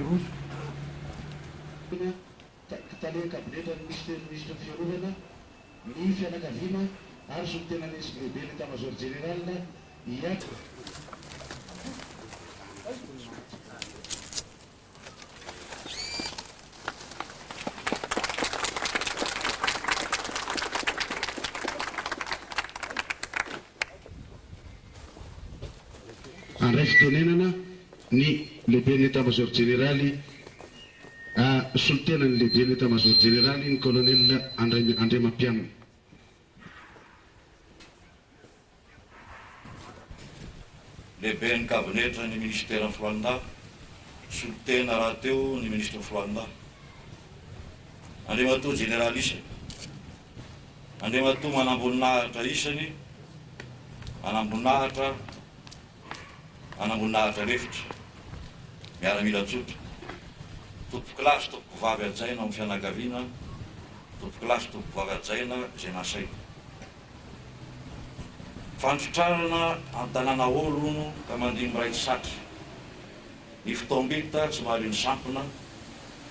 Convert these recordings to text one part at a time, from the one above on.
Roso. Tale kabineta ministra fiarovana ny fianakaviana ary solitenan'ny lehibe ny état-major général iato. Andray fitonenana ny lehibe ny état-major généraly solitenan'ny lehibe ny état-major généraly ny colonel André Mampianina. Lehibe ny kabinetra ny ministera Filoanina, solitena raha teo ny ministra Filoanina. Andriamatoa général isany, andriamatoa manamboninahitra isany, anamboninahitra lefitra, miaramila tsotra. Tompo-kilasy tompo vavy ajaina amin'ny fianakaviana, tompo-kilasy tompo vavy ajaina izay nasaina. Fanfitrarana an-tanàna olo ka mandimy ray satry. Ny fitombita tsy mahali ny sampona,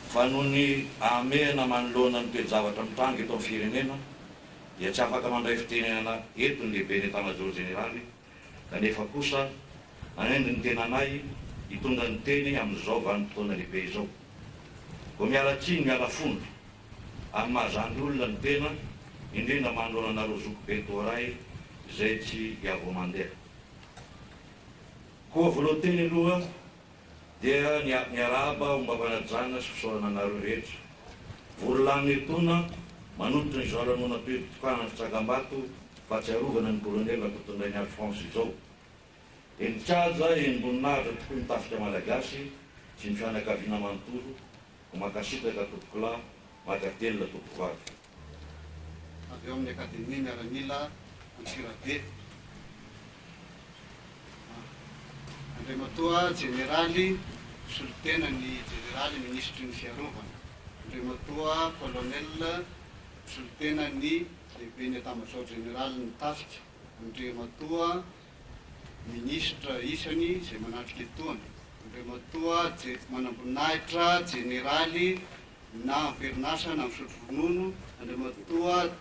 fa noho ny amena manoloana ny toe-javatra mitrangy eto amin'ny firenena, dia tsy afaka mandray fitenenana eto ny lehibe ny état-major généraly, kanefa kosa nanendy ny tenanay hitondra ny teny amin'izao vanim-potoana lehibe izao. Ko miala tsiny miala fondo amin'ny mahazandy olona ny tena, indrindra manoloana anareo zoko be toray izay tsy hiavo mandeha. Koa voalohanteny aloha dia niarahaba hombavanajana sy fisaorana anareo rehetra. Vorilany etona manotitra ny zao lanona toe-tokana ny fitsakambato fahatsiarovana ny kolonely ampitondray ny Alphonse izao. Enitsaja emboninaitra tokoa ny tafika malagasy sy ny fianakaviana manontolo ko makasitraka tompokolà makatelina tompovavy. Avy eo amin'ny akademia miaramila Antsirabe. Andriamatoa généraly solitena ny généraly ministry ny fiarovana. Andriamatoa colonel solitena ny lehibe ny état-major général ny tafika. Andriamatoa ministra isany izay manatrika etoana. Andriamatoa manamboninahitra généraly na amperinasa na misotro ronono. Andriamatoa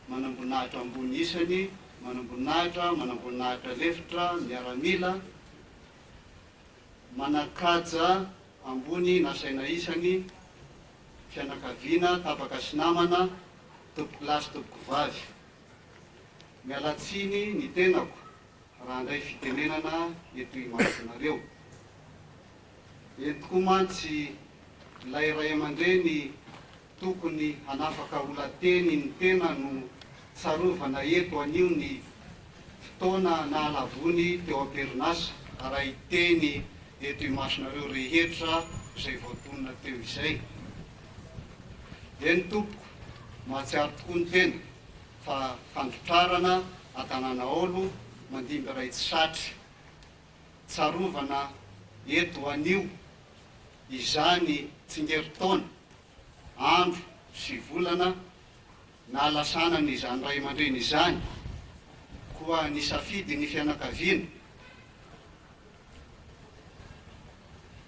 manamboninahitra ambony isany, manamboninahitra lefitra, miaramila, manakaja ambony nasaina isany, fianakaviana, tapaka sy namana, tompo-kilasy tompo-vavy. Mialatsiny ny tenako raha andray fitenenana eto imasinareo. Eto koa mantsy ilay ray aman-dreny tokony hanafaka olateny ny tena no tsarovana eto anio ny fotoana nahalavony teo am-perinasa raha iteny eto imasinareo rehetra izay voatonona teo izay. Dia ny tompoko mahatsiaro tokoa ny tena fa fandotrarana an-tanàna olo mandimby ray tsy satry, tsarovana eto anio izany tsingeritaona, andro sy volana nahalasana izany ray aman-dreny izany, koa nisafidy ny fianakaviana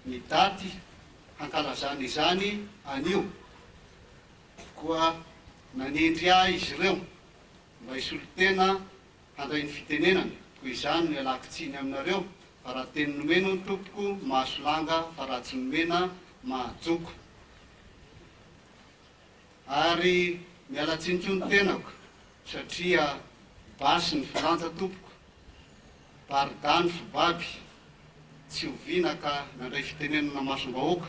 ny daty hankalazana izany anio, koa nanendry ahy izy ireo mba hisolitena handray ny fitenenana. Koa izany no ialako tsiny aminareo, fa raha teny nomena ny tompoko mahasolanga, fa raha tsy nomena mahajoko. Ary miala tsiny koa ny tenako satria basy ny filanja tompoko, baridany fibaby, tsy hoviana ka nandray fitenenana masom-bahoaka.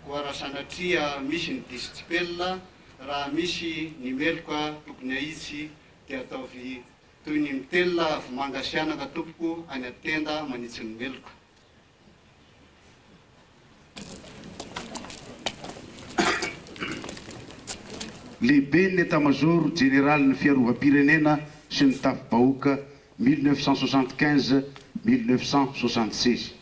Koa raha sanatria misy ny disitsipelina, raha misy ny meloka tokony ahitsy dia ataovy toy ny mitelina vomangasianaka tompoko any atenda manitsy ny meloka. Lehibe ny état-major général ny fiarovam-pirenena sy ny tafibahoaka 1975-1976.